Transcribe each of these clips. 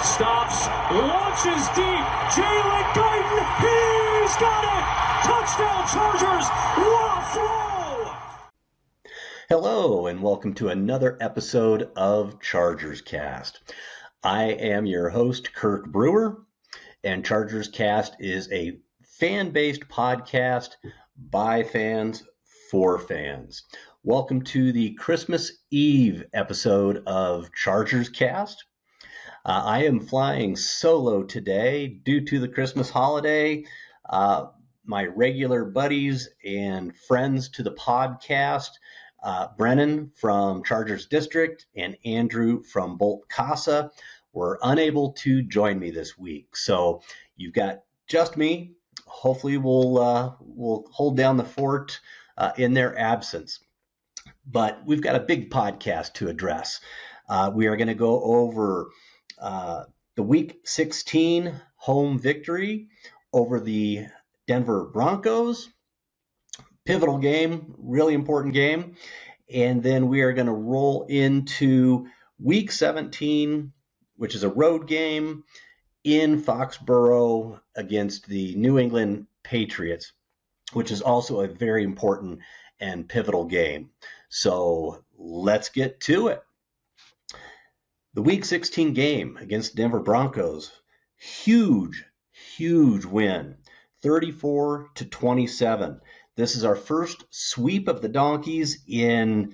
Stops, launches deep. Jalen Guyton, he's got it! Touchdown Chargers! What a throw! Hello, and welcome to another episode of ChargersCast. I am your host, Kirk Brewer, and ChargersCast is a fan-based podcast by fans for fans. Welcome to the Christmas Eve episode of ChargersCast. I am flying solo today due to the Christmas holiday. My regular buddies and friends to the podcast, Brennan from Chargers District and Andrew from Bolt Casa, were unable to join me this week. So you've got just me. Hopefully we'll hold down the fort in their absence. But we've got a big podcast to address. We are going to go over the Week 16 home victory over the Denver Broncos. Pivotal game, really important game. And then we are going to roll into Week 17, which is a road game in Foxboro against the New England Patriots, which is also a very important and pivotal game. So let's get to it. The Week 16 game against Denver Broncos, huge win, 34-27. This is our first sweep of the Donkeys in,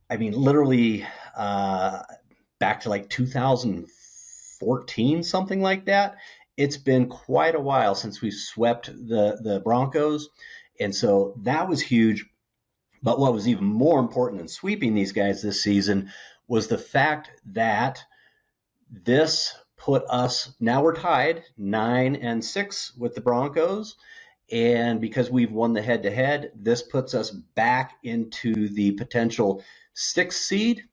literally back to like 2014, something like that. It's been quite a while since we swept the Broncos, and so that was huge. But what was even more important than sweeping these guys this season was the fact that this put us, now we're tied 9-6 with the Broncos. And because we've won the head-to-head, this puts us back into the potential 6th seed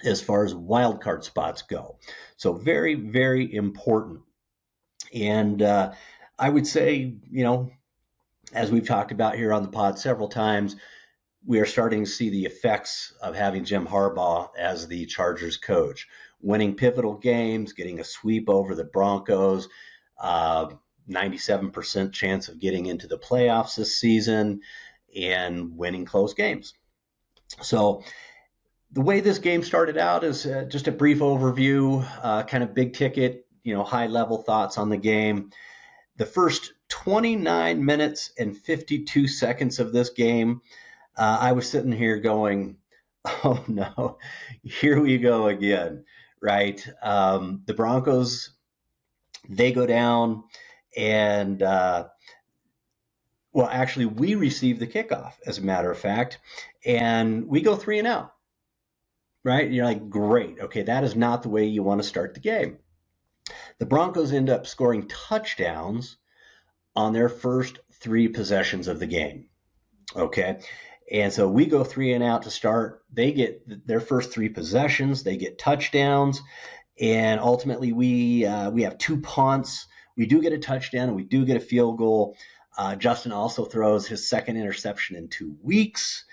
as far as wild card spots go. So very, very important. And I would say, as we've talked about here on the pod several times, we are starting to see the effects of having Jim Harbaugh as the Chargers coach, winning pivotal games, getting a sweep over the Broncos, 97% chance of getting into the playoffs this season, and winning close games. So the way this game started out is just a brief overview, kind of big ticket, high-level thoughts on the game. The first 29 minutes and 52 seconds of this game, I was sitting here going, oh no, here we go again, right? The Broncos, they go down, and actually we receive the kickoff, as a matter of fact, and we go 3-and-out, right? You're like, great, okay, that is not the way you want to start the game. The Broncos end up scoring touchdowns on their first 3 possessions of the game, okay? And so we go 3-and-out to start. They get their first 3 possessions. They get touchdowns. And ultimately, we have 2 punts. We do get a touchdown, and we do get a field goal. Justin also throws his second interception in 2 weeks.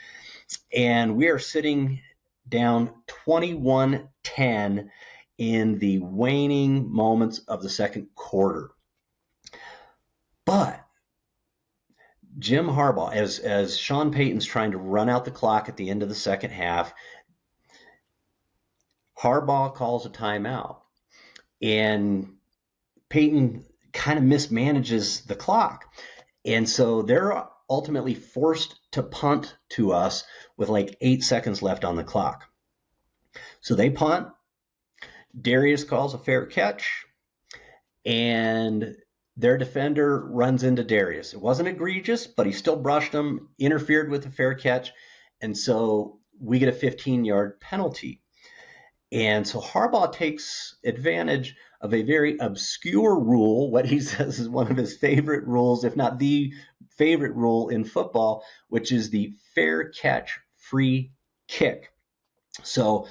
And we are sitting down 21-10 in the waning moments of the second quarter. But Jim Harbaugh, as Sean Payton's trying to run out the clock at the end of the second half, Harbaugh calls a timeout, and Payton kind of mismanages the clock. And so they're ultimately forced to punt to us with like 8 seconds left on the clock. So they punt. Darius calls a fair catch, and their defender runs into Darius. It wasn't egregious, but he still brushed him, interfered with the fair catch, and so we get a 15-yard penalty. And so Harbaugh takes advantage of a very obscure rule, what he says is one of his favorite rules, if not the favorite rule in football, which is the fair catch free kick. So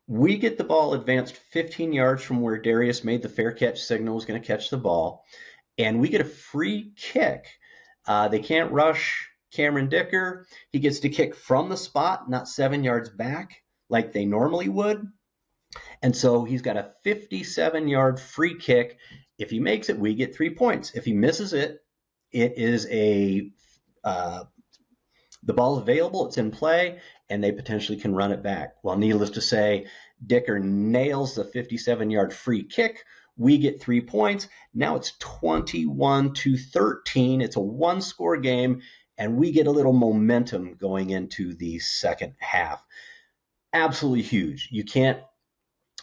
we get the ball advanced 15 yards from where Darius made the fair catch signal, was going to catch the ball, and we get a free kick. They can't rush Cameron Dicker. He gets to kick from the spot, not 7 yards back like they normally would. And so he's got a 57-yard free kick. If he makes it, we get 3 points. If he misses it, it is the ball is available, it's in play, and they potentially can run it back. Well, needless to say, Dicker nails the 57-yard free kick. We get 3 points. Now it's 21-13. It's a one-score game, and we get a little momentum going into the second half. Absolutely huge. You can't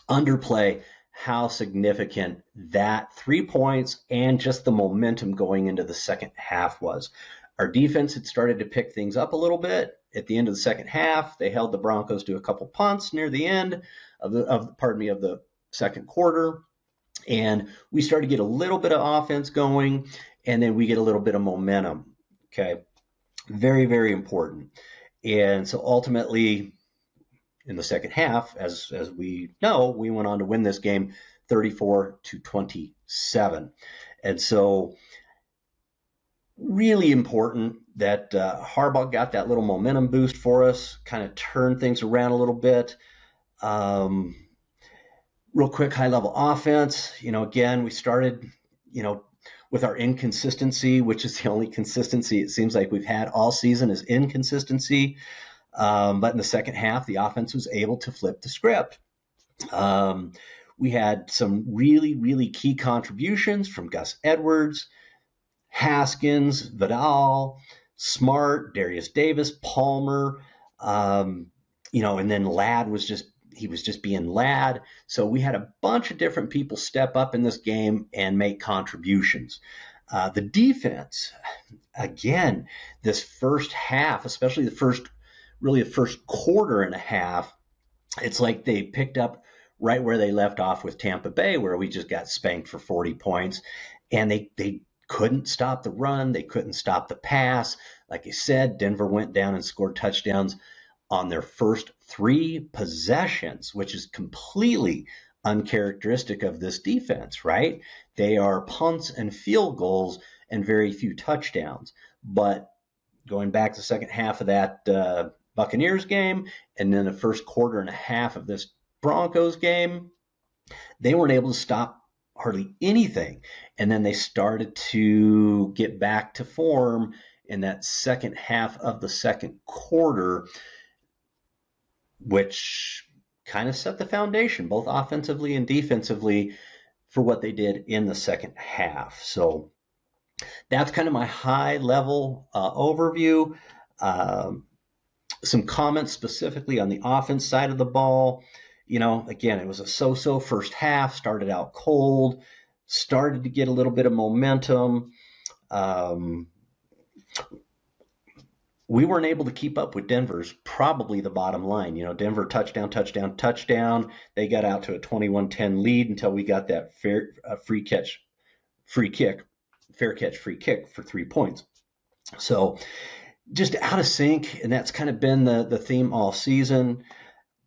underplay how significant that 3 points and just the momentum going into the second half was. Our defense had started to pick things up a little bit at the end of the second half. They held the Broncos to a couple punts near the end of the second quarter, and we started to get a little bit of offense going, and then we get a little bit of momentum. Okay, very, very important. And so ultimately, in the second half, as we know, we went on to win this game 34-27. And so really important that Harbaugh got that little momentum boost for us, kind of turned things around a little bit. Real quick, high-level offense. Again, we started, with our inconsistency, which is the only consistency it seems like we've had all season is inconsistency. But in the second half, the offense was able to flip the script. We had some really, really key contributions from Gus Edwards, Haskins, Vidal, Smart, Darius Davis, Palmer, and then Ladd was just being Ladd. So we had a bunch of different people step up in this game and make contributions. The defense, again, this first half, especially the first quarter and a half, it's like they picked up right where they left off with Tampa Bay, where we just got spanked for 40 points, and they couldn't stop the run. They couldn't stop the pass. Like I said, Denver went down and scored touchdowns on their first 3 possessions, which is completely uncharacteristic of this defense, right? They are punts and field goals and very few touchdowns. But going back to the second half of that Buccaneers game and then the first quarter and a half of this Broncos game, they weren't able to stop hardly anything. And then they started to get back to form in that second half of the second quarter, which kind of set the foundation, both offensively and defensively, for what they did in the second half. So that's kind of my high-level overview. Some comments specifically on the offense side of the ball. Again, it was a so-so first half, started out cold, started to get a little bit of momentum. We weren't able to keep up with Denver's, probably the bottom line. Denver touchdown. They got out to a 21-10 lead until we got that fair catch free kick for 3 points. So just out of sync, and that's kind of been the theme all season.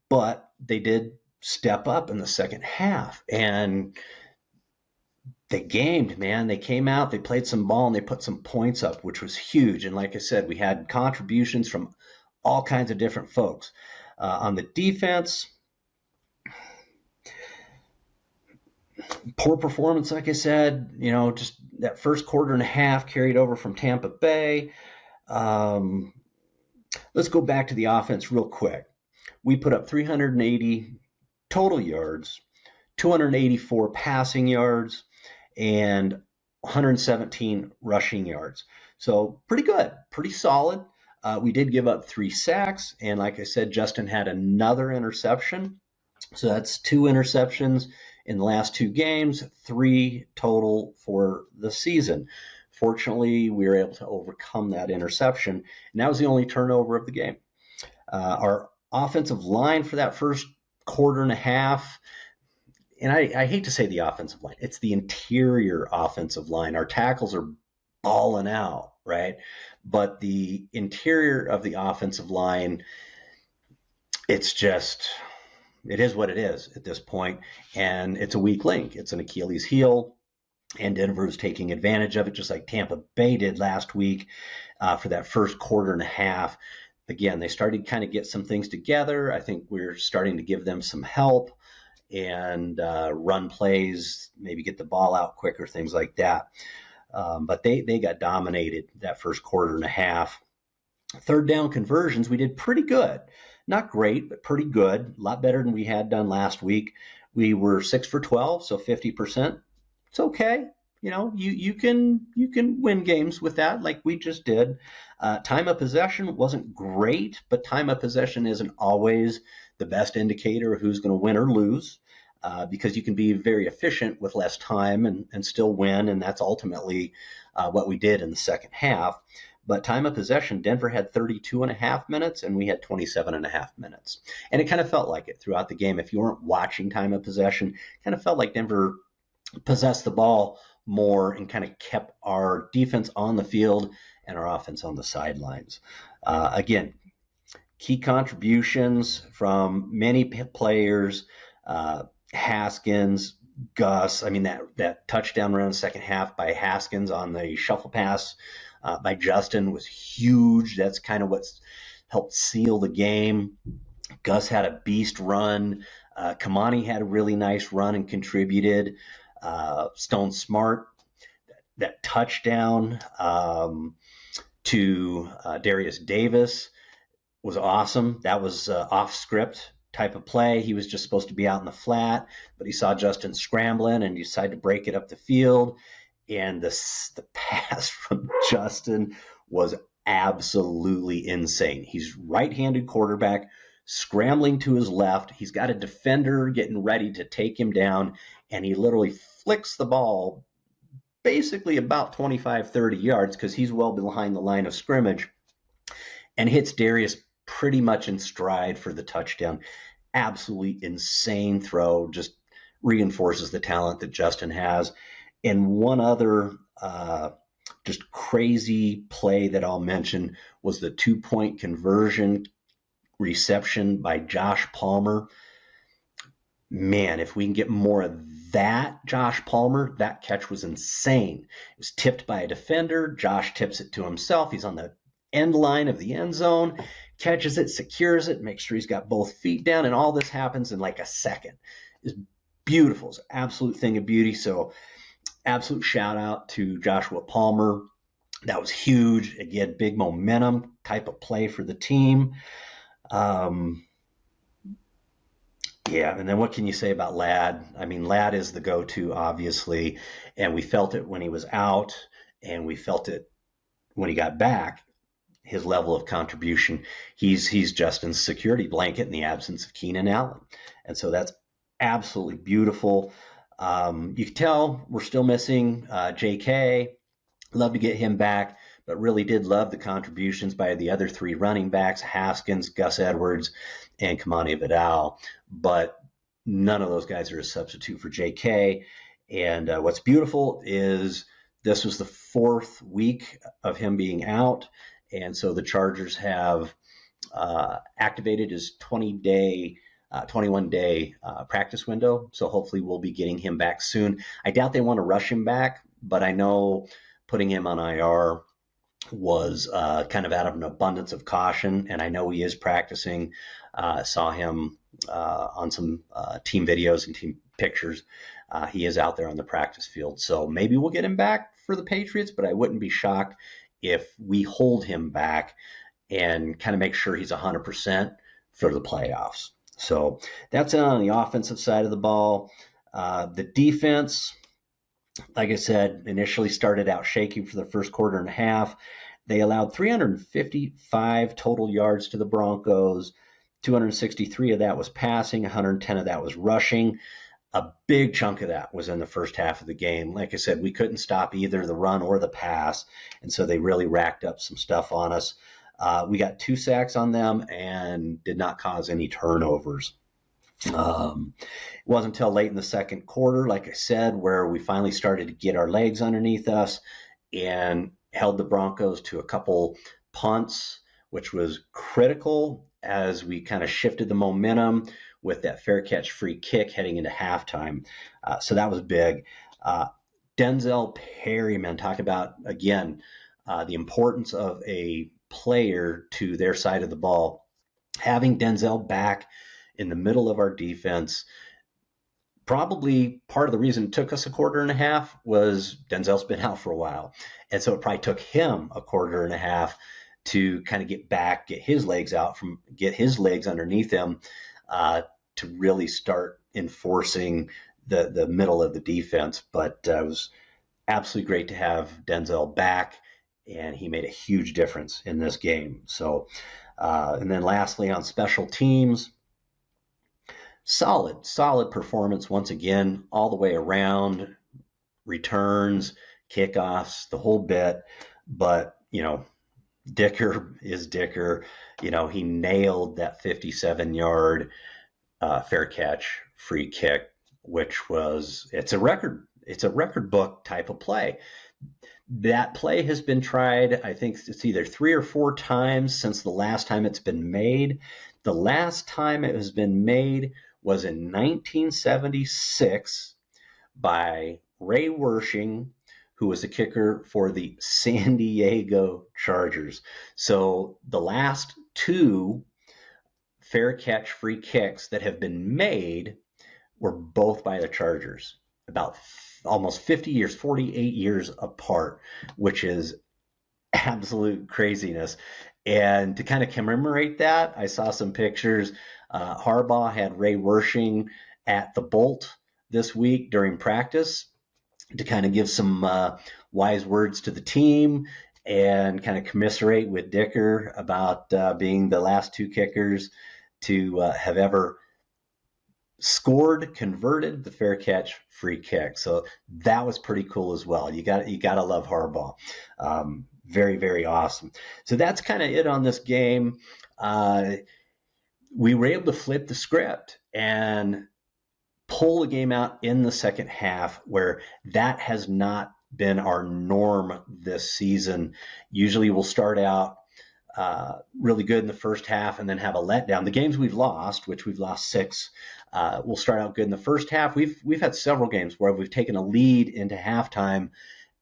But they did step up in the second half, and they gamed, man. They came out, they played some ball, and they put some points up, which was huge. And like I said, we had contributions from all kinds of different folks. On the defense, poor performance, like I said, just that first quarter and a half carried over from Tampa Bay. Let's go back to the offense real quick. We put up 380 total yards, 284 passing yards, and 117 rushing yards. So pretty good, pretty solid. We did give up 3 sacks, and like I said, Justin had another interception. So that's 2 interceptions in the last 2 games, 3 total for the season. Fortunately, we were able to overcome that interception, and that was the only turnover of the game. Our offensive line for that first quarter and a half, and I hate to say the offensive line, it's the interior offensive line. Our tackles are balling out, right? But the interior of the offensive line, it is what it is at this point, and it's a weak link. It's an Achilles heel, and Denver is taking advantage of it, just like Tampa Bay did last week for that first quarter and a half. Again, they started to kind of get some things together. I think we're starting to give them some help, and run plays, maybe get the ball out quicker, things like that. But they got dominated that first quarter and a half. Third down conversions, we did pretty good. Not great, but pretty good. A lot better than we had done last week. We were 6 for 12, so 50%. It's okay. You can win games with that, like we just did. Time of possession wasn't great, but time of possession isn't always the best indicator of who's going to win or lose, because you can be very efficient with less time and still win, and that's ultimately what we did in the second half. But time of possession, Denver had 32 and a half minutes, and we had 27 and a half minutes. And it kind of felt like it throughout the game. If you weren't watching time of possession, it kind of felt like Denver possessed the ball more and kind of kept our defense on the field and our offense on the sidelines. Again, key contributions from many players, Haskins, Gus. I mean, that touchdown run in the second half by Haskins on the shuffle pass by Justin was huge. That's kind of what's helped seal the game. Gus had a beast run. Kamani had a really nice run and contributed. Stone Smart, that touchdown to Darius Davis was awesome. That was off script type of play. He was just supposed to be out in the flat, but he saw Justin scrambling and decided to break it up the field. And the pass from Justin was absolutely insane. He's right-handed quarterback, scrambling to his left. He's got a defender getting ready to take him down, and he literally flicks the ball basically about 25, 30 yards because he's well behind the line of scrimmage, and hits Darius pretty much in stride for the touchdown. Absolutely insane throw, just reinforces the talent that Justin has. And one other just crazy play that I'll mention was the 2-point conversion reception by Josh Palmer. Man, if we can get more of that, Josh Palmer, that catch was insane. It was tipped by a defender. Josh tips it to himself. He's on the end line of the end zone, catches it, secures it, makes sure he's got both feet down, and all this happens in like a second. It's beautiful. It's an absolute thing of beauty. So absolute shout out to Joshua Palmer. That was huge. Again, big momentum type of play for the team. Yeah, and then what can you say about Ladd? I mean, Ladd is the go-to, obviously, and we felt it when he was out, and we felt it when he got back, his level of contribution. He's Justin's security blanket in the absence of Keenan Allen, and so that's absolutely beautiful. You can tell we're still missing J.K. Love to get him back, but really did love the contributions by the other three running backs, Haskins, Gus Edwards, and Kamani Vidal. But none of those guys are a substitute for J.K. And what's beautiful is this was the fourth week of him being out, and so the Chargers have activated his 21-day practice window. So hopefully we'll be getting him back soon. I doubt they want to rush him back, but I know putting him on IR was kind of out of an abundance of caution, and I know he is practicing. Saw him on some team videos and team pictures. He is out there on the practice field. So maybe we'll get him back for the Patriots, but I wouldn't be shocked if we hold him back and kind of make sure he's 100% for the playoffs. So that's it on the offensive side of the ball. The defense, like I said, initially started out shaky for the first quarter and a half. They allowed 355 total yards to the Broncos. 263 of that was passing, 110 of that was rushing. A big chunk of that was in the first half of the game. Like I said, we couldn't stop either the run or the pass, and so they really racked up some stuff on us. We got 2 sacks on them and did not cause any turnovers. It wasn't until late in the second quarter, like I said, where we finally started to get our legs underneath us and held the Broncos to a couple punts, which was critical as we kind of shifted the momentum with that fair catch free kick heading into halftime. So that was big. Denzel Perryman, talk about, again, the importance of a player to their side of the ball. Having Denzel back in the middle of our defense probably part of the reason it took us a quarter and a half was Denzel's been out for a while. And so it probably took him a quarter and a half to kind of get back, get his legs underneath him, to really start enforcing the middle of the defense. But it was absolutely great to have Denzel back, and he made a huge difference in this game. So, and then lastly, on special teams, solid performance once again, all the way around, returns, kickoffs, the whole bit. But, Dicker is Dicker. He nailed that 57-yard fair catch free kick, which it's a record book type of play. That play has been tried, I think it's either 3 or 4 times since the last time it's been made. The last time it has been made was in 1976 by Ray Wersching, who was a kicker for the San Diego Chargers. So the last 2 fair catch free kicks that have been made were both by the Chargers, about almost 50 years, 48 years apart, which is absolute craziness. And to kind of commemorate that, I saw some pictures. Harbaugh had Ray Wersching at the Bolt this week during practice to kind of give some wise words to the team and kind of commiserate with Dicker about being the last 2 kickers to have ever converted the fair catch free kick. So that was pretty cool as well. You got to love Harbaugh. Very, very awesome. So that's kind of it on this game. We were able to flip the script and pull the game out in the second half, where that has not been our norm this season. Usually we'll start out really good in the first half and then have a letdown. The games we've lost, which we've lost 6, we'll start out good in the first half. We've had several games where we've taken a lead into halftime,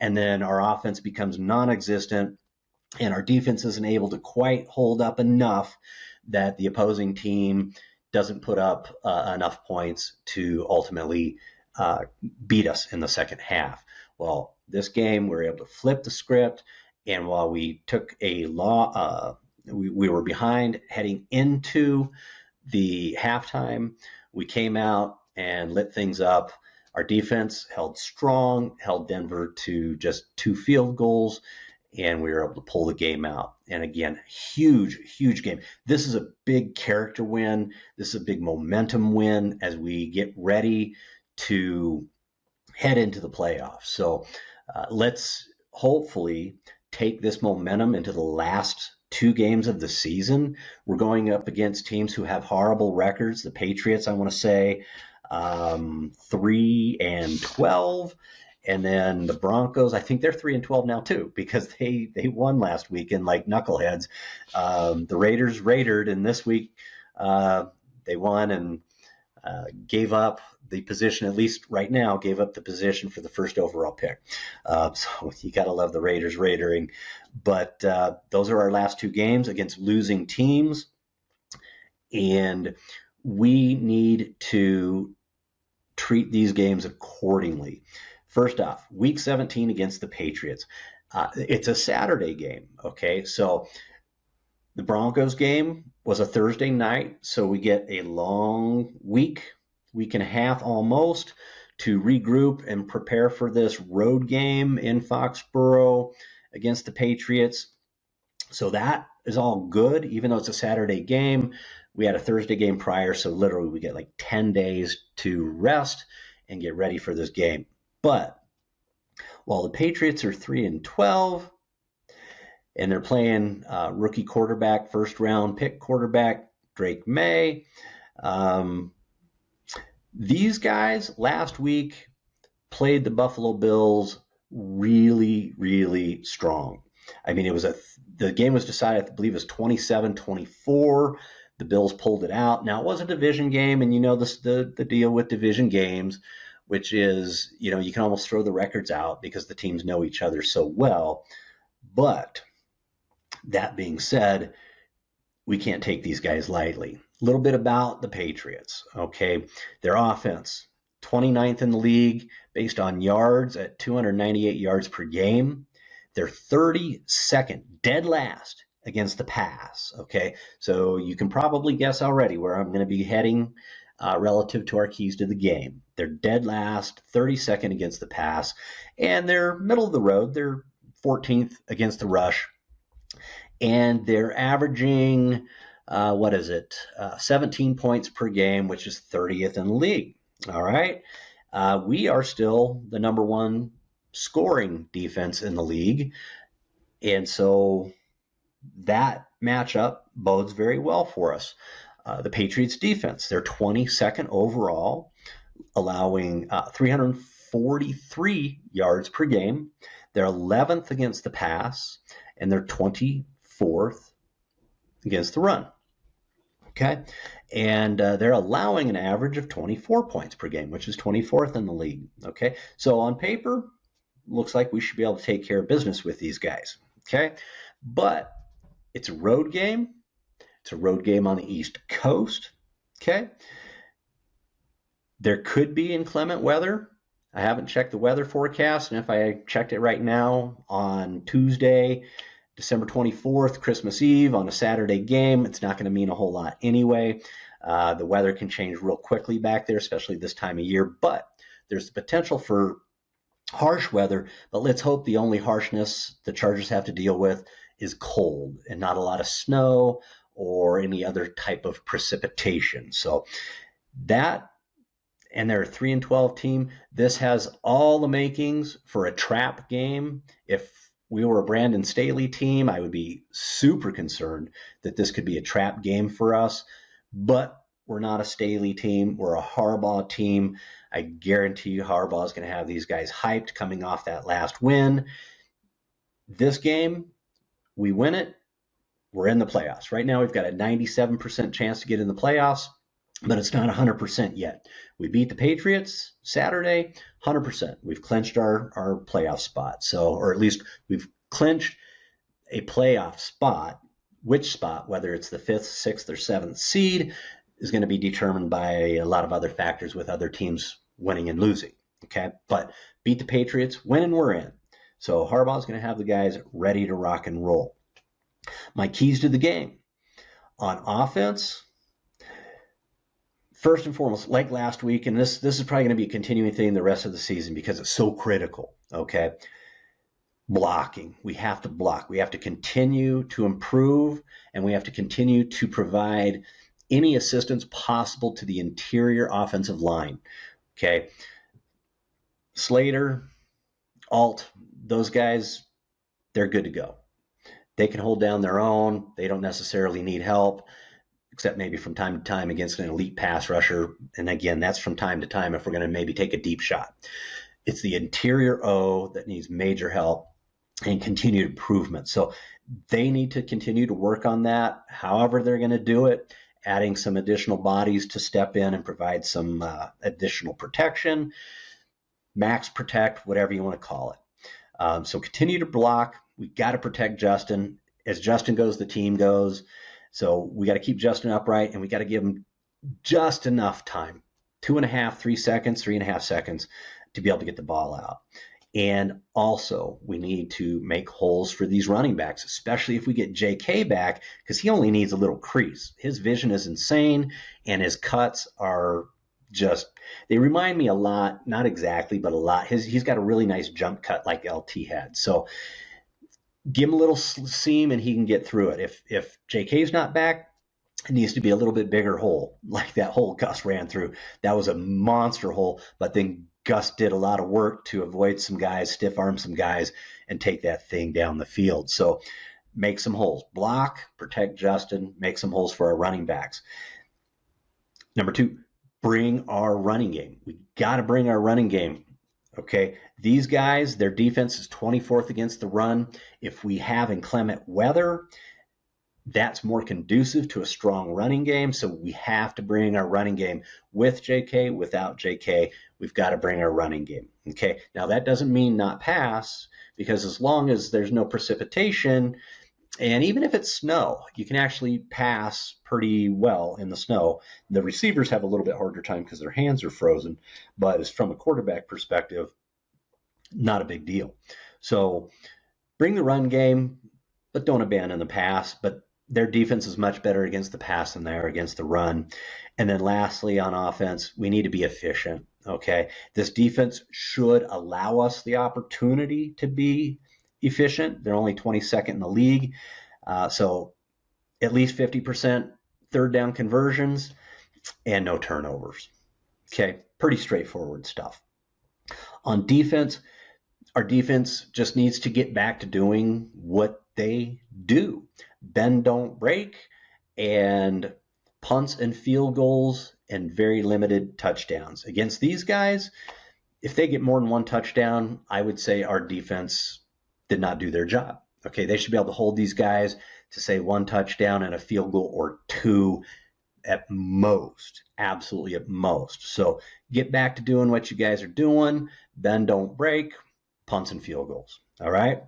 and then our offense becomes non-existent, and our defense isn't able to quite hold up enough that the opposing team doesn't put up enough points to ultimately beat us in the second half. Well, this game, we were able to flip the script, and while we took we were behind heading into the halftime, we came out and lit things up. Our defense held strong, held Denver to just 2 field goals, and we were able to pull the game out. And again, huge game. This is a big character win. This is a big momentum win as we get ready to head into the playoffs. So let's hopefully take this momentum into the last 2 games of the season. We're going up against teams who have horrible records. The Patriots, I want to say, 3-12. And then the Broncos, I think they're 3-12 now too, because they won last weekend like knuckleheads. The Raiders raided, and this week they won and gave up the position, at least right now, gave up the position for the first overall pick. So you got to love the Raiders raiding. But those are our last 2 games against losing teams, and we need to treat these games accordingly. First off, week 17 against the Patriots. It's a Saturday game, okay? So the Broncos game was a Thursday night, so we get a long week and a half almost to regroup and prepare for this road game in Foxboro against the Patriots. So that is all good, even though it's a Saturday game. We had a Thursday game prior, so literally we get like 10 days to rest and get ready for this game. But while the Patriots are 3-12 and they're playing rookie quarterback, first-round pick quarterback Drake May, these guys last week played the Buffalo Bills really, really strong. I mean, the game was decided, I believe it was 27-24. The Bills pulled it out. Now, it was a division game, and you know the deal with division games, which is, you can almost throw the records out because the teams know each other so well. But that being said, we can't take these guys lightly. A little bit about the Patriots, okay? Their offense, 29th in the league based on yards at 298 yards per game. They're 32nd, dead last against the pass. Okay, so you can probably guess already where I'm going to be heading relative to our keys to the game. They're dead last, 32nd against the pass, and they're middle of the road. They're 14th against the rush, and they're averaging 17 points per game, which is 30th in the league. All right, we are still the number one scoring defense in the league, and so that matchup bodes very well for us. The Patriots defense, they're 22nd overall, allowing 343 yards per game. They're 11th against the pass, and they're 24th against the run. Okay, and they're allowing an average of 24 points per game, which is 24th in the league. Okay, so on paper, looks like we should be able to take care of business with these guys. Okay, but it's a road game. It's a road game on the East Coast. Okay, there could be inclement weather. I haven't checked the weather forecast, and if I checked it right now on Tuesday, December 24th, Christmas Eve, on a Saturday game, it's not going to mean a whole lot anyway. The weather can change real quickly back there, especially this time of year, but there's the potential for harsh weather, but let's hope the only harshness the Chargers have to deal with is cold and not a lot of snow or any other type of precipitation. So that, and they're a 3-12 team. This has all the makings for a trap game. If we were a Brandon Staley team, I would be super concerned that this could be a trap game for us. But we're not a Staley team. We're a Harbaugh team. I guarantee you Harbaugh is going to have these guys hyped coming off that last win. This game, we win it, we're in the playoffs. Right now, we've got a 97% chance to get in the playoffs, but it's not 100% yet. We beat the Patriots Saturday, 100%. We've clinched our playoff spot. So, or at least we've clinched a playoff spot. Which spot, whether it's the 5th, 6th, or 7th seed, is going to be determined by a lot of other factors with other teams winning and losing. Okay, but beat the Patriots, win and we're in. So Harbaugh's going to have the guys ready to rock and roll. My keys to the game. On offense, first and foremost, like last week, and this is probably going to be a continuing thing the rest of the season because it's so critical, okay? Blocking. We have to block. We have to continue to improve, and we have to continue to provide any assistance possible to the interior offensive line, okay? Slater, Alt, those guys, they're good to go. They can hold down their own. They don't necessarily need help, except maybe from time to time against an elite pass rusher. And again, that's from time to time if we're going to maybe take a deep shot. It's the interior O that needs major help and continued improvement. So they need to continue to work on that, however they're going to do it, adding some additional bodies to step in and provide some additional protection, max protect, whatever you want to call it. So continue to block. We got to protect Justin. As Justin goes, the team goes. So we got to keep Justin upright, and we got to give him just enough time, 2.5, 3 seconds, 3.5 seconds to be able to get the ball out. And also, we need to make holes for these running backs, especially if we get JK back, because he only needs a little crease. His vision is insane, and his cuts are just, they remind me a lot, not exactly, but a lot. He's got a really nice jump cut like LT had. So give him a little seam, and he can get through it. If JK's not back, it needs to be a little bit bigger hole, like that hole Gus ran through. That was a monster hole, but then Gus did a lot of work to avoid some guys, stiff arm some guys, and take that thing down the field. So make some holes. Block, protect Justin, make some holes for our running backs. Number 2, bring our running game. We got to bring our running game. Okay, these guys, their defense is 24th against the run. If we have inclement weather, that's more conducive to a strong running game. So we have to bring our running game with JK, without JK. We've got to bring our running game. Okay, now that doesn't mean not pass, because as long as there's no precipitation, And even if it's snow, you can actually pass pretty well in the snow. The receivers have a little bit harder time because their hands are frozen, but as from a quarterback perspective, not a big deal. So bring the run game, but don't abandon the pass. But their defense is much better against the pass than they are against the run. And then lastly, on offense, we need to be efficient. Okay. This defense should allow us the opportunity to be efficient. They're only 22nd in the league. So at least 50% third down conversions and no turnovers. Okay. Pretty straightforward stuff. On defense, our defense just needs to get back to doing what they do. Bend, don't break, and punts and field goals and very limited touchdowns. Against these guys, if they get more than one touchdown, I would say our defense did not do their job. Okay, they should be able to hold these guys to say one touchdown and a field goal or two at most, absolutely at most. So get back to doing what you guys are doing. Bend, don't break, punts and field goals. All right.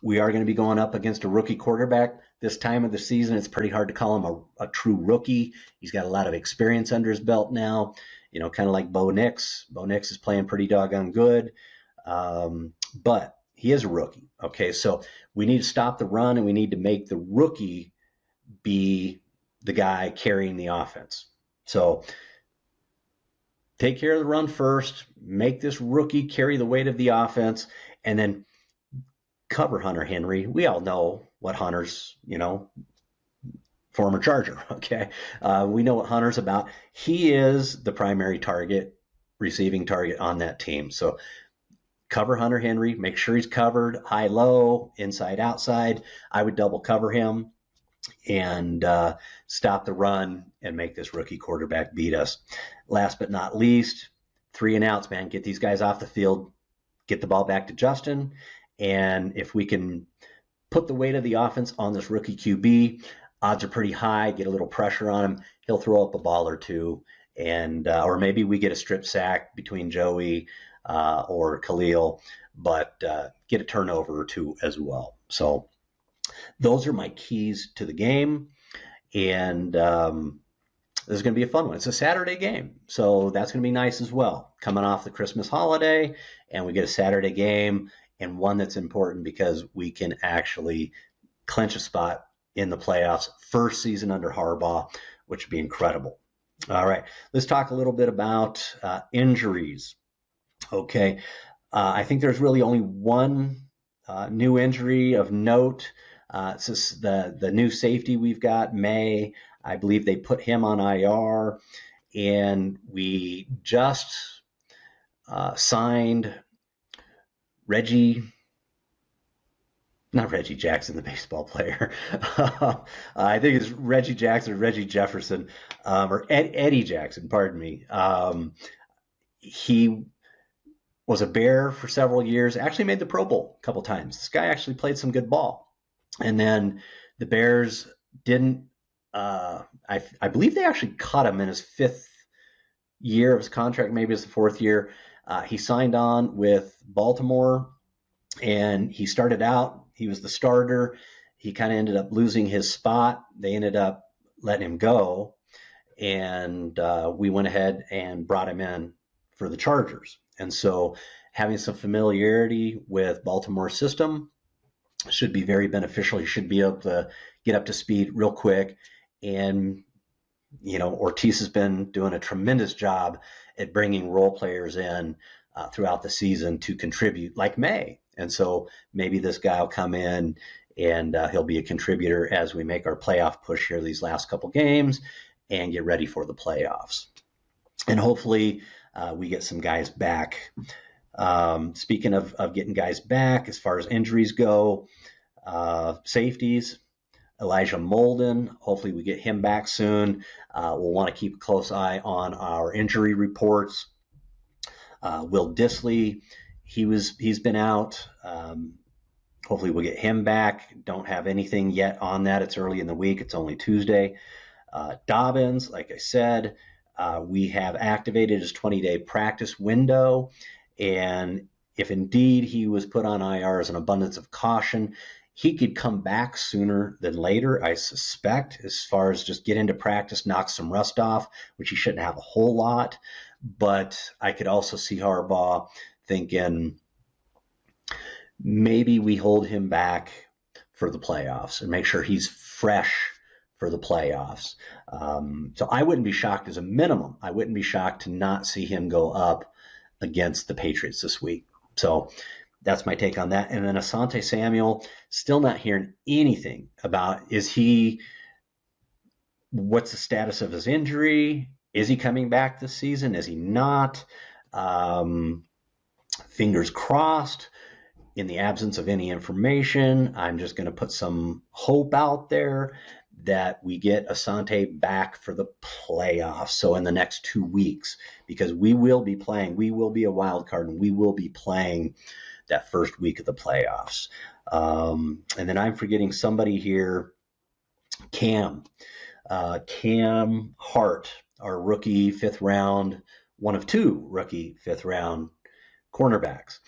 We are going to be going up against a rookie quarterback this time of the season. It's pretty hard to call him a true rookie. He's got a lot of experience under his belt now, kind of like Bo Nix. Bo Nix is playing pretty doggone good, but he is a rookie. Okay, so we need to stop the run, and we need to make the rookie be the guy carrying the offense. So take care of the run first, make this rookie carry the weight of the offense, and then cover Hunter Henry. We all know what Hunter's, former Charger, okay? We know what Hunter's about. He is the primary target, receiving target on that team. So cover Hunter Henry, make sure he's covered, high, low, inside, outside. I would double cover him and stop the run and make this rookie quarterback beat us. Last but not least, 3 and outs, man. Get these guys off the field, get the ball back to Justin. And if we can put the weight of the offense on this rookie QB, odds are pretty high, get a little pressure on him, he'll throw up a ball or two. And or maybe we get a strip sack between Joey or Khalil, but get a turnover or two as well. So those are my keys to the game. And this is going to be a fun one. It's a Saturday game, so that's going to be nice as well. Coming off the Christmas holiday, and we get a Saturday game, and one that's important because we can actually clinch a spot in the playoffs. First season under Harbaugh, which would be incredible. All right, let's talk a little bit about injuries. Okay, I think there's really only one new injury of note. It's just the new safety we've got, May. I believe they put him on IR, and we just signed not Reggie Jackson, the baseball player. I think it's Reggie Jackson or Reggie Jefferson, or Eddie Jackson, pardon me. He was a Bear for several years, actually made the Pro Bowl a couple times. This guy actually played some good ball. And then the Bears didn't, I believe they actually cut him in his 5th year of his contract, maybe it's the 4th year. He signed on with Baltimore, and he started out, he was the starter. He kind of ended up losing his spot. They ended up letting him go, and we went ahead and brought him in for the Chargers. And so having some familiarity with Baltimore's system should be very beneficial. He should be able to get up to speed real quick. And, Ortiz has been doing a tremendous job at bringing role players in throughout the season to contribute, like May. And so maybe this guy will come in and he'll be a contributor as we make our playoff push here these last couple games and get ready for the playoffs. And hopefully we get some guys back. Speaking of getting guys back, as far as injuries go, safeties, Elijah Molden, hopefully we get him back soon. We'll want to keep a close eye on our injury reports. Will Dissly, he's been out. Hopefully we'll get him back. Don't have anything yet on that. It's early in the week. It's only Tuesday. Dobbins, like I said, we have activated his 20-day practice window. And if indeed he was put on IR as an abundance of caution, he could come back sooner than later, I suspect, as far as just get into practice, knock some rust off, which he shouldn't have a whole lot. But I could also see Harbaugh thinking maybe we hold him back for the playoffs and make sure he's fresh for the playoffs. So I wouldn't be shocked as a minimum. I wouldn't be shocked to not see him go up against the Patriots this week. So that's my take on that. And then Asante Samuel, still not hearing anything about, what's the status of his injury? Is he coming back this season? Is he not? Fingers crossed. In the absence of any information, I'm just going to put some hope out there that we get Asante back for the playoffs. So in the next 2 weeks, because we will be a wild card, and we will be playing that first week of the playoffs. And then I'm forgetting somebody here, Cam Hart, our rookie 5th round, one of 2 rookie 5th round cornerbacks.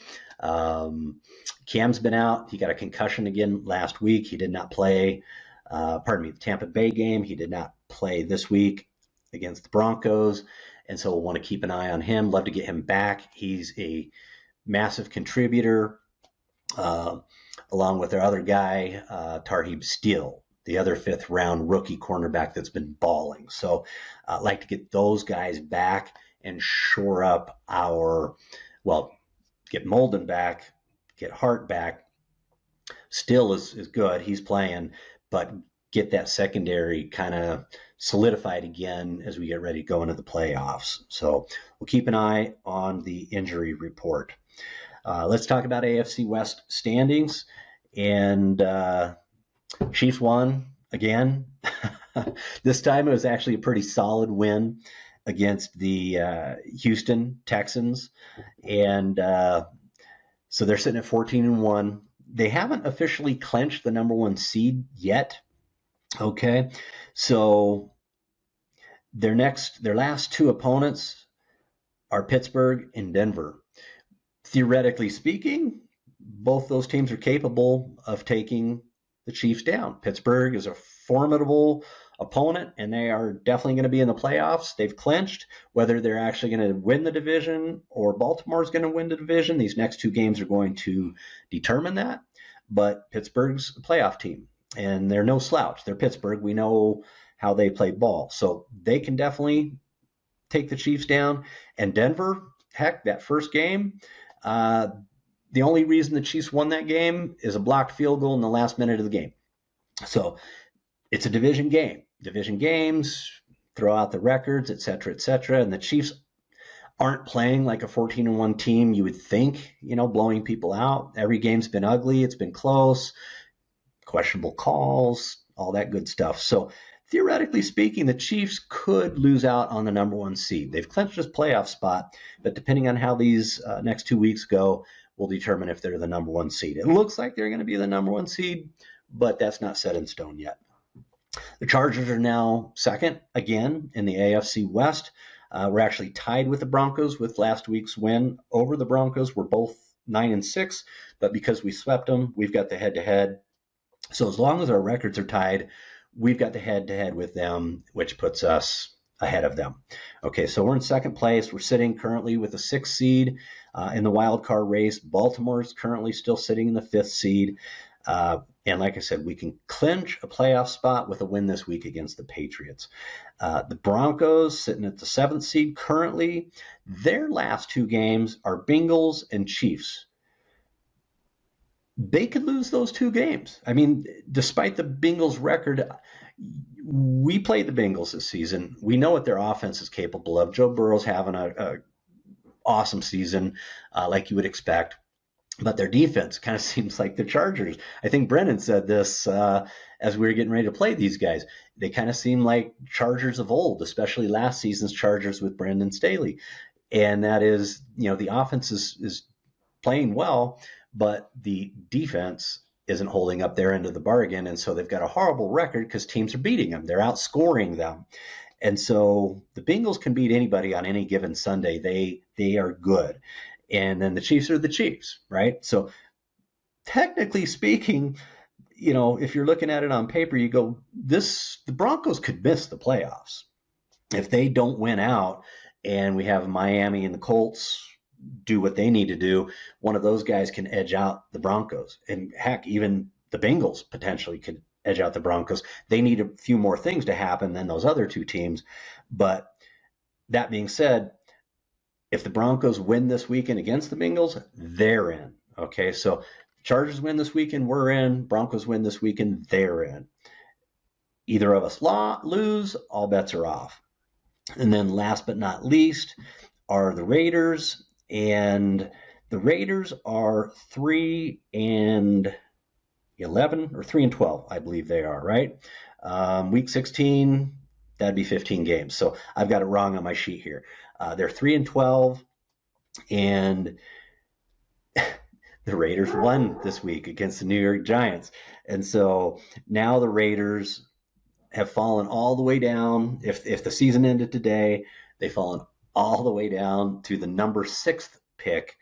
Cam's been out. He got a concussion again last week. He did not play, the Tampa Bay game. He did not play this week against the Broncos. And so we'll want to keep an eye on him. Love to get him back. He's a massive contributor, along with our other guy, Tarheeb Steele, the other 5th round rookie cornerback that's been balling. So I'd like to get those guys back and shore up get Molden back, get Hart back. Still is good. He's playing, but get that secondary kind of solidified again as we get ready to go into the playoffs. So we'll keep an eye on the injury report. Let's talk about AFC West standings. And Chiefs won again. This time it was actually a pretty solid win against the Houston Texans. And so they're sitting at 14-1. They haven't officially clinched the number 1 seed yet. Okay. So their last 2 opponents are Pittsburgh and Denver. Theoretically speaking, both those teams are capable of taking the Chiefs down. Pittsburgh is a formidable opponent, and they are definitely going to be in the playoffs. They've clinched. Whether they're actually going to win the division or Baltimore's going to win the division, these next 2 games are going to determine that. But Pittsburgh's a playoff team, and they're no slouch. They're Pittsburgh. We know how they play ball. So they can definitely take the Chiefs down. And Denver, heck, that first game, the only reason the Chiefs won that game is a blocked field goal in the last minute of the game. So it's a division game. Division games, throw out the records, et cetera, and the Chiefs aren't playing like a 14-1 team you would think, blowing people out. Every game's been ugly. It's been close, questionable calls, all that good stuff. So theoretically speaking, the Chiefs could lose out on the number 1 seed. They've clinched this playoff spot, but depending on how these next 2 weeks go, will determine if they're the number 1 seed. It looks like they're going to be the number 1 seed, but that's not set in stone yet. The Chargers are now second again in the AFC West. We're actually tied with the Broncos with last week's win over the Broncos. We're both 9-6, but because we swept them, we've got the head-to-head. So as long as our records are tied, we've got the head-to-head with them, which puts us ahead of them. Okay, so we're in second place. We're sitting currently with a 6th seed in the wild card race. Baltimore is currently still sitting in the 5th seed. And like I said, we can clinch a playoff spot with a win this week against the Patriots. The Broncos sitting at the 7th seed currently. Their last 2 games are Bengals and Chiefs. They could lose those 2 games. I mean, despite the Bengals record, we played the Bengals this season. We know what their offense is capable of. Joe Burrow's having a awesome season, like you would expect. But their defense kind of seems like the Chargers. I think Brennan said this as we were getting ready to play these guys. They kind of seem like Chargers of old, especially last season's Chargers with Brandon Staley. And that is, the offense is playing well, but the defense isn't holding up their end of the bargain. And so they've got a horrible record because teams are beating them. They're outscoring them. And so the Bengals can beat anybody on any given Sunday. They are good. And then the Chiefs are the Chiefs, right? So technically speaking, if you're looking at it on paper, you go, the Broncos could miss the playoffs. If they don't win out and we have Miami and the Colts do what they need to do, one of those guys can edge out the Broncos. And heck, even the Bengals potentially could edge out the Broncos. They need a few more things to happen than those other two teams. But that being said, if the Broncos win this weekend against the Bengals, they're in. Okay, so Chargers win this weekend, we're in. Broncos win this weekend, they're in. Either of us lose, all bets are off. And then last but not least are the Raiders. And the Raiders are 3-11 or 3-12, I believe they are, right? Week 16, that'd be 15 games. So I've got it wrong on my sheet here. They're 3-12, and the Raiders won this week against the New York Giants. And so now the Raiders have fallen all the way down. If the season ended today, they've fallen all the way down to the number 6th pick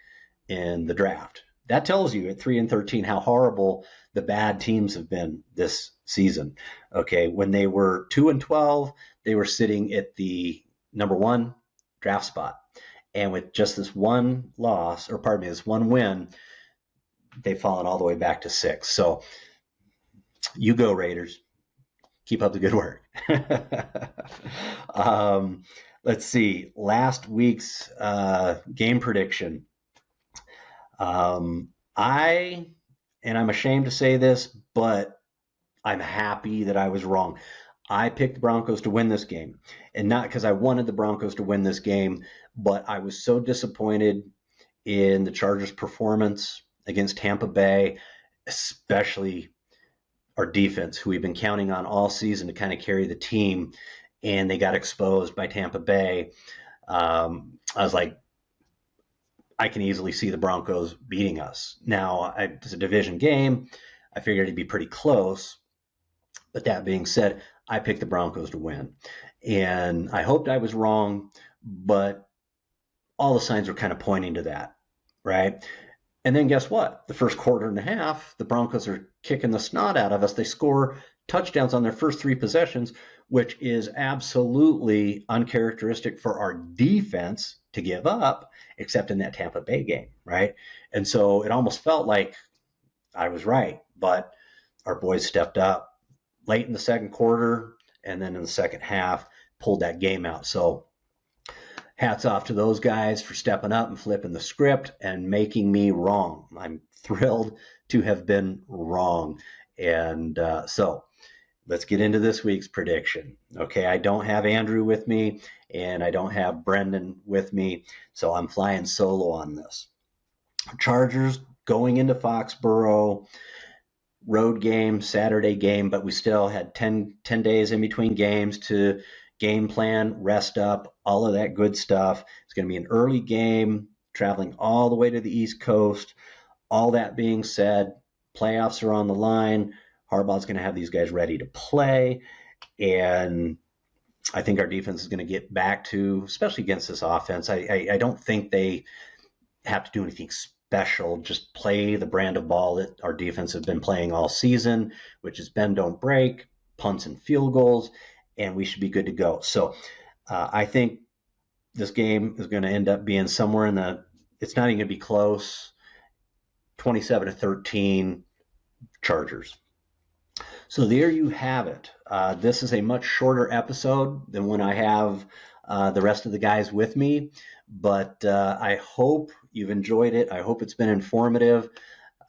in the draft. That tells you at 3-13 how horrible the bad teams have been this season. Okay, when they were 2-12, they were sitting at the number 1 draft spot. And with just this one this one win, they've fallen all the way back to 6. So you go, Raiders. Keep up the good work. Let's see. Last week's game prediction. I'm ashamed to say this, but I'm happy that I was wrong. I picked the Broncos to win this game, and not because I wanted the Broncos to win this game, but I was so disappointed in the Chargers' performance against Tampa Bay, especially our defense, who we've been counting on all season to kind of carry the team, and they got exposed by Tampa Bay. I was like, I can easily see the Broncos beating us. Now, it's a division game. I figured it'd be pretty close. But that being said, I picked the Broncos to win. And I hoped I was wrong, but all the signs were kind of pointing to that, right? And then guess what? The first quarter and a half, the Broncos are kicking the snot out of us. They score touchdowns on their first 3 possessions, which is absolutely uncharacteristic for our defense to give up, except in that Tampa Bay game, right? And so it almost felt like I was right, but our boys stepped up late in the second quarter, and then in the second half, pulled that game out. So hats off to those guys for stepping up and flipping the script and making me wrong. I'm thrilled to have been wrong. And so let's get into this week's prediction. Okay, I don't have Andrew with me, and I don't have Brendan with me, so I'm flying solo on this. Chargers going into Foxboro, road game, Saturday game, but we still had 10 days in between games to game plan, rest up, all of that good stuff. It's going to be an early game, traveling all the way to the East Coast. All that being said, playoffs are on the line. Harbaugh's going to have these guys ready to play, and I think our defense is going to get back to, especially against this offense, I don't think they have to do anything special, just play the brand of ball that our defense has been playing all season, which is bend, don't break, punts and field goals, and we should be good to go. So I think this game is going to end up being somewhere in it's not even going to be close, 27-13 Chargers. So there you have it. This is a much shorter episode than when I have the rest of the guys with me, but I hope you've enjoyed it. I hope it's been informative.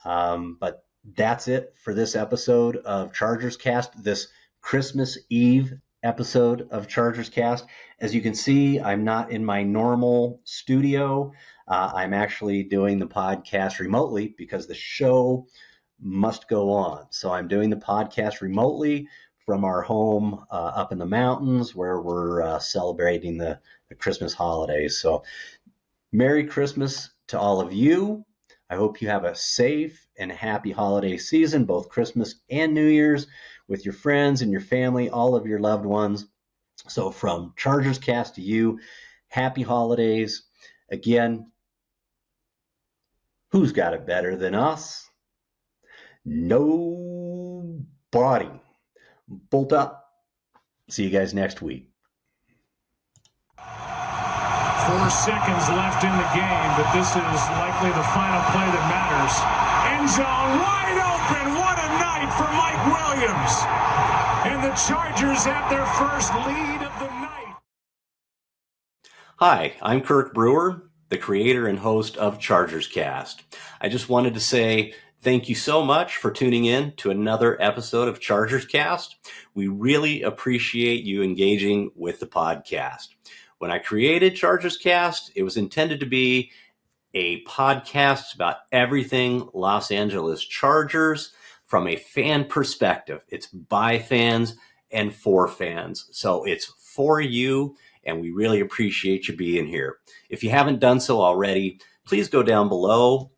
But that's it for this episode of ChargersCast, this Christmas Eve episode of ChargersCast. As you can see, I'm not in my normal studio. I'm actually doing the podcast remotely because the show must go on. So I'm doing the podcast remotely from our home up in the mountains where we're celebrating the Christmas holidays. So Merry Christmas to all of you. I hope you have a safe and happy holiday season, both Christmas and New Year's, with your friends and your family, all of your loved ones. So from ChargersCast to you, happy holidays. Again, Who's got it better than us? Nobody. Bolt up. See you guys next week. 4 seconds left in the game, but this is likely the final play that matters. End zone wide open. What a night for Mike Williams. And the Chargers have their first lead of the night. Hi, I'm Kirk Brewer, the creator and host of ChargersCast. I just wanted to say thank you so much for tuning in to another episode of ChargersCast. We really appreciate you engaging with the podcast. When I created ChargersCast, it was intended to be a podcast about everything Los Angeles Chargers from a fan perspective. It's by fans and for fans. So it's for you, and we really appreciate you being here. If you haven't done so already, please go down below,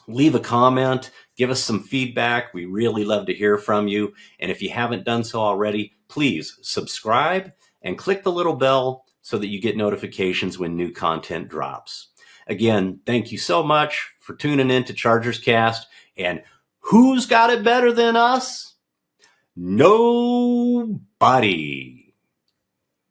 leave a comment, give us some feedback. We really love to hear from you. And if you haven't done so already, please subscribe and click the little bell so that you get notifications when new content drops. Again, thank you so much for tuning in to ChargersCast. And who's got it better than us? Nobody.